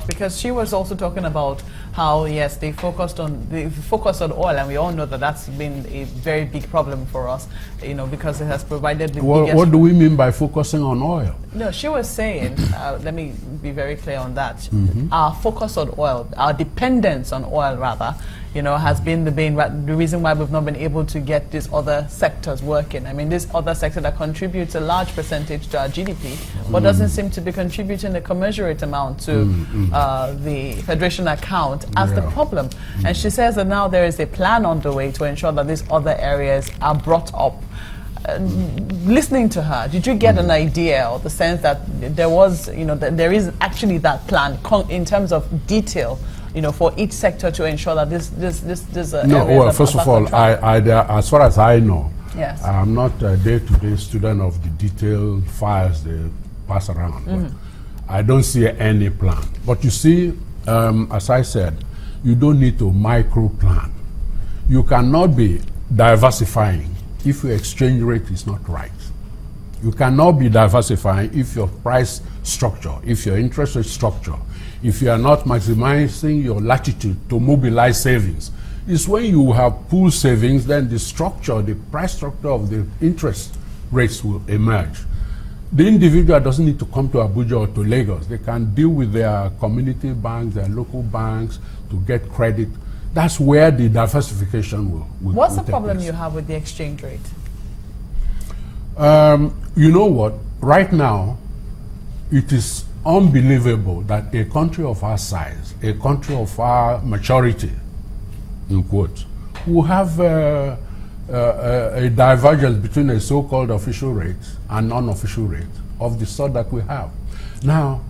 because she was also talking about how, yes, they focused on oil, and we all know that that's been a very big problem for us, you know, because it has provided the biggest... What do we mean by focusing on oil? No, she was saying, let me be very clear on that. Our focus on oil, our dependence on oil rather, you know, has been the reason why we've not been able to get these other sectors working. I mean, this other sector that contributes a large percentage to our GDP, but doesn't seem to be contributing a commensurate amount to the Federation account as the problem. And she says that now there is a plan on the way to ensure that these other areas are brought up. Listening to her, did you get an idea or the sense that there was, you know, that there is actually that plan in terms of detail, you know, for each sector to ensure that this no, well, first of all, as far as I know, yes, I'm not a day-to-day student of the detailed files they pass around. But I don't see any plan. But you see, as I said, you don't need to micro-plan. You cannot be diversifying if your exchange rate is not right. You cannot be diversifying if your price structure, if your interest rate structure, if you are not maximizing your latitude to mobilize savings. It's when you have pool savings, then the structure, the price structure of the interest rates will emerge. The individual doesn't need to come to Abuja or to Lagos. They can deal with their community banks, their local banks to get credit. That's where the diversification will What's the take problem place. you have with the exchange rate? You know what? Right now, it is unbelievable that a country of our size, a country of our maturity, in quotes, will have a divergence between a so-called official rate and non-official rate of the sort that we have. Now,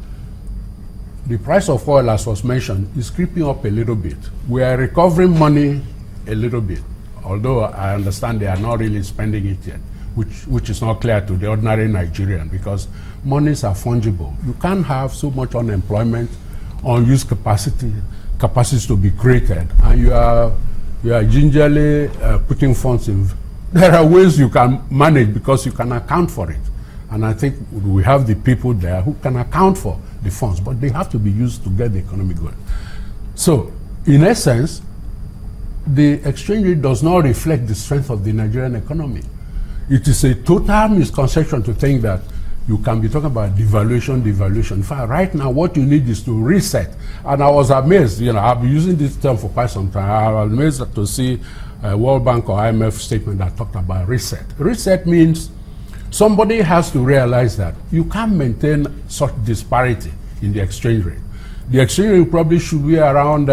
the price of oil, as was mentioned, is creeping up a little bit. We are recovering money a little bit, although I understand they are not really spending it yet, which is not clear to the ordinary Nigerian, because monies are fungible. You can't have so much unemployment, unused capacities to be created, and you are gingerly putting funds in. There are ways you can manage because you can account for it. And I think we have the people there who can account for the funds, but they have to be used to get the economy going. So, in essence, the exchange rate does not reflect the strength of the Nigerian economy. It is a total misconception to think that you can be talking about devaluation. In fact, right now, what you need is to reset. And I was amazed, you know, I've been using this term for quite some time. I was amazed to see a World Bank or IMF statement that talked about reset. Reset means somebody has to realize that you can't maintain such disparity in the exchange rate. The exchange rate probably should be around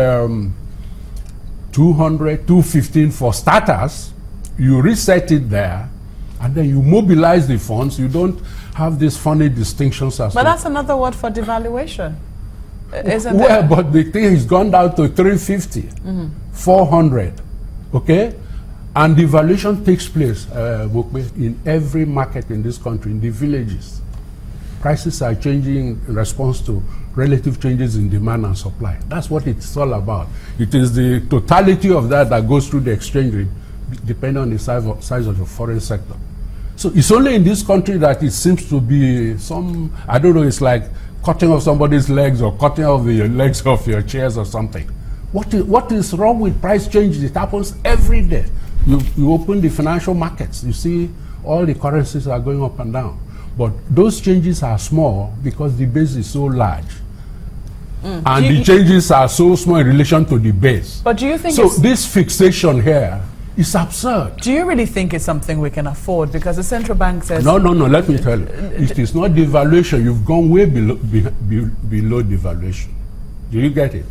200, 215 for starters. You reset it there, and then you mobilize the funds. You don't have these funny distinctions as But that's another word for devaluation, isn't well, it? but the thing has gone down to 350, 400, okay? And devaluation takes place in every market in this country, in the villages. Prices are changing in response to relative changes in demand and supply. That's what it's all about. It is the totality of that that goes through the exchange rate, depending on the size of the foreign sector. So it's only in this country that it seems to be some, I don't know, it's like cutting off somebody's legs or cutting off the legs of your chairs or something. What is wrong with price changes? It happens every day. You open the financial markets, you see all the currencies are going up and down. But those changes are small because the base is so large. And the changes are so small in relation to the base. But do you think so this fixation here is absurd. Do you really think it's something we can afford? Because the central bank says... No, let me tell you. It is not devaluation. You've gone way below devaluation. Do you get it?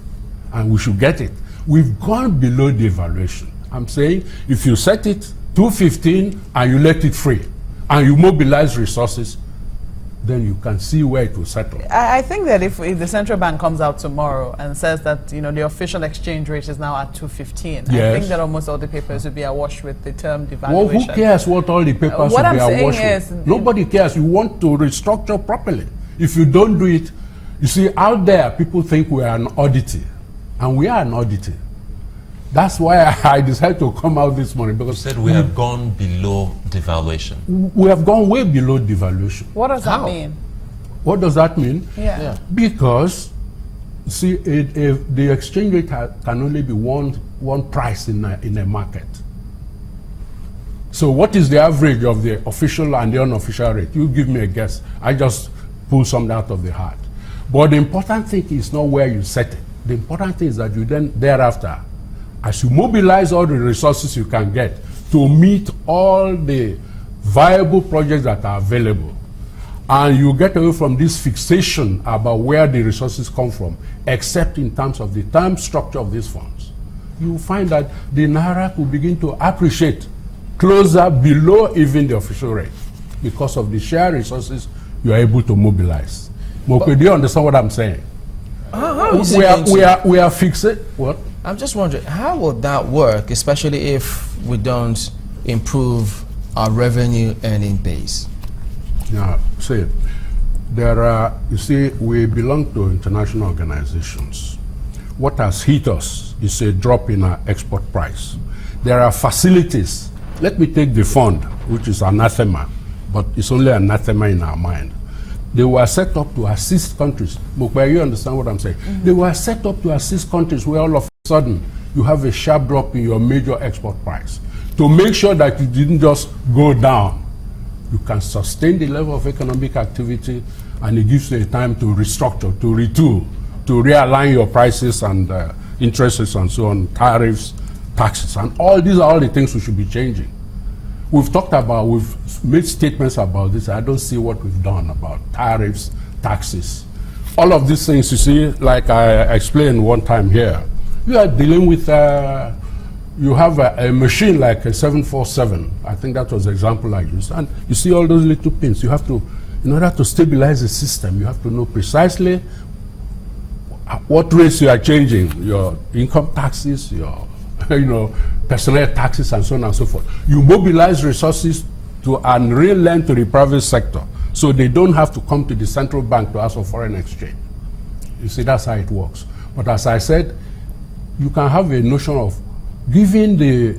And we should get it. We've gone below devaluation. I'm saying if you set it 215 and you let it free and you mobilize resources, then you can see where it will settle. I think that if the central bank comes out tomorrow and says that, you know, the official exchange rate is now at 215, yes. I think that almost all the papers will be awash with the term devaluation. Well, who cares what all the papers will be awash with? Nobody cares. You want to restructure properly. If you don't do it, you see, out there, people think we are an oddity, and we are an oddity. That's why I decided to come out this morning, because you said we have gone below devaluation. We have gone way below devaluation. What does that mean? What does that mean? Yeah. Because See, the exchange rate can only be one price in a market. So what is the average of the official and the unofficial rate? You give me a guess. I just pull something out of the hat. But the important thing is not where you set it. The important thing is that you then, thereafter, as you mobilize all the resources you can get to meet all the viable projects that are available, and you get away from this fixation about where the resources come from, except in terms of the term structure of these funds, you find that the Naira will begin to appreciate closer below even the official rate because of the shared resources you are able to mobilize. Mope, do you understand what I'm saying? We are fixed. What? I'm just wondering, how will that work, especially if we don't improve our revenue earning base? Yeah, see, there are, you see, we belong to international organizations. What has hit us is a drop in our export price. There are facilities. Let me take the fund, which is anathema, but it's only anathema in our mind. They were set up to assist countries. Mukwe, you understand what I'm saying? Mm-hmm. They were set up to assist countries where all of a sudden you have a sharp drop in your major export price. To make sure that you didn't just go down, you can sustain the level of economic activity, and it gives you a time to restructure, to retool, to realign your prices and interest rates and so on, tariffs, taxes, and all these are all the things we should be changing. We've talked about, we've made statements about this. I don't see what we've done about tariffs, taxes. All of these things, you see, like I explained one time here, you are dealing with, you have a machine like a 747. I think that was the example I used. And you see all those little pins. You have to, in order to stabilize the system, you have to know precisely what rates you are changing, your income taxes, your personnel taxes, and so on and so forth. You mobilize resources to and re-lend to the private sector, so they don't have to come to the central bank to ask for foreign exchange. You see, that's how it works. But as I said, you can have a notion of giving giving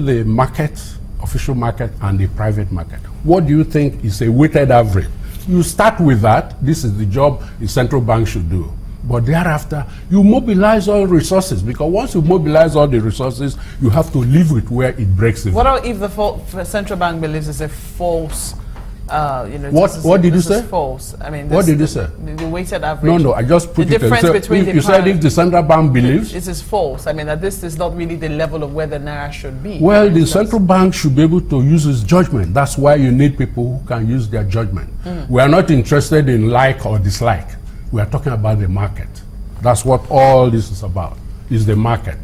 the market, official market, and the private market. What do you think is a weighted average? You start with that. This is the job the central bank should do. But thereafter, you mobilize all resources, because once you mobilize all the resources, you have to live with where it breaks even. What if the central bank believes it's a false, what did you say? False. I mean, what did you say? The weighted average. No, I just put the it. Difference so between you said if the central bank believes this is false. I mean, that this is not really the level of where the Naira should be. Well, the central bank should be able to use its judgment. That's why you need people who can use their judgment. We are not interested in like or dislike. We are talking about the market. That's what all this is about, is the market.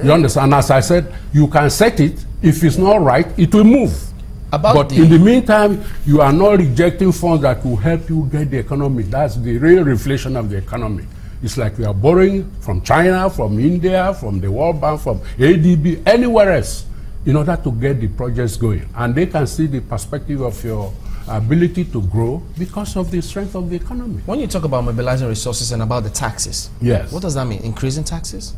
You understand? As I said, you can set it. If it's not right, it will move. But in the meantime, you are not rejecting funds that will help you get the economy. That's the real reflation of the economy. It's like we are borrowing from China, from India, from the World Bank, from ADB, anywhere else, in order to get the projects going. And they can see the perspective of your ability to grow because of the strength of the economy. When you talk about mobilizing resources and about the taxes, yes, what does that mean? Increasing taxes?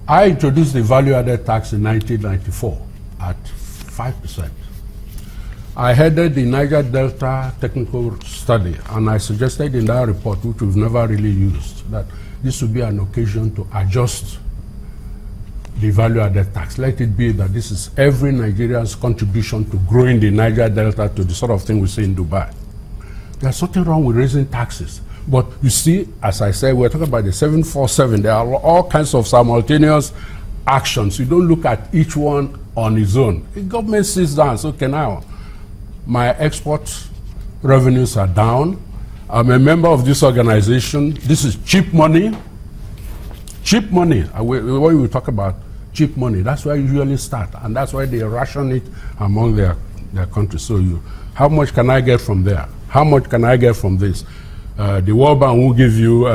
I introduced the value-added tax in 1994 at 5%. I headed the Niger Delta technical study, and I suggested in that report, which we've never really used, that this would be an occasion to adjust the value-added tax. Let it be that this is every Nigerian's contribution to growing the Niger Delta to the sort of thing we see in Dubai. There's nothing wrong with raising taxes. But you see, as I said, we're talking about the 747. There are all kinds of simultaneous actions. You don't look at each one on its own. The government sits down, so okay, now my export revenues are down. I'm a member of this organization. This is cheap money. Cheap money. When we talk about cheap money, that's where you usually start, and that's why they ration it among their countries. So how much can I get from there? How much can I get from this? The World Bank will give you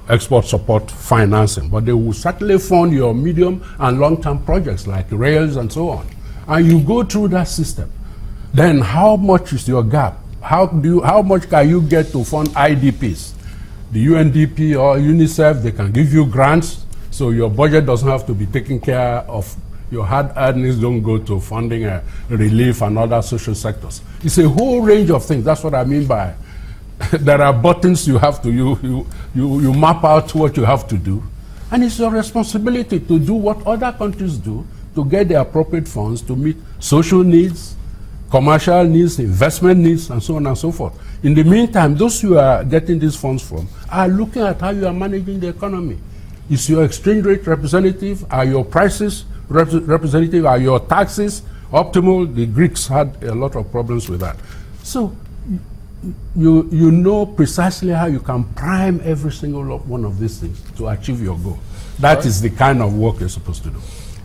export support financing, but they will certainly fund your medium and long-term projects like rails and so on. And you go through that system. Then how much is your gap? How much can you get to fund IDPs? The UNDP or UNICEF, they can give you grants, so your budget doesn't have to be taken care of. Your hard earnings don't go to funding relief and other social sectors. It's a whole range of things. That's what I mean by there are buttons you have to, you map out what you have to do. And it's your responsibility to do what other countries do to get the appropriate funds to meet social needs, commercial needs, investment needs, and so on and so forth. In the meantime, those you are getting these funds from are looking at how you are managing the economy. Is your exchange rate representative? Are your prices representative? Are your taxes optimal? The Greeks had a lot of problems with that. So you know precisely how you can prime every single one of these things to achieve your goal. That is the kind of work you're supposed to do.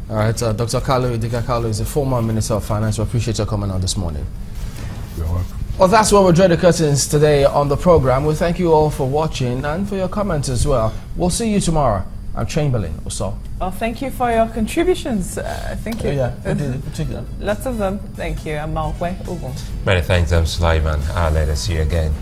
All right, Dr. Kalu, Idika Kalu is the former Minister of Finance. We appreciate your coming on this morning. You're welcome. Well, that's where we'll draw the curtains today on the program. We thank you all for watching and for your comments as well. We'll see you tomorrow. I'm Chamberlain Oso. Well, thank you for your contributions. Thank you. Yeah, lots of them. Thank you. I'm Malkwe Ugo. Many thanks, Sulaiman. I'll let us see you again.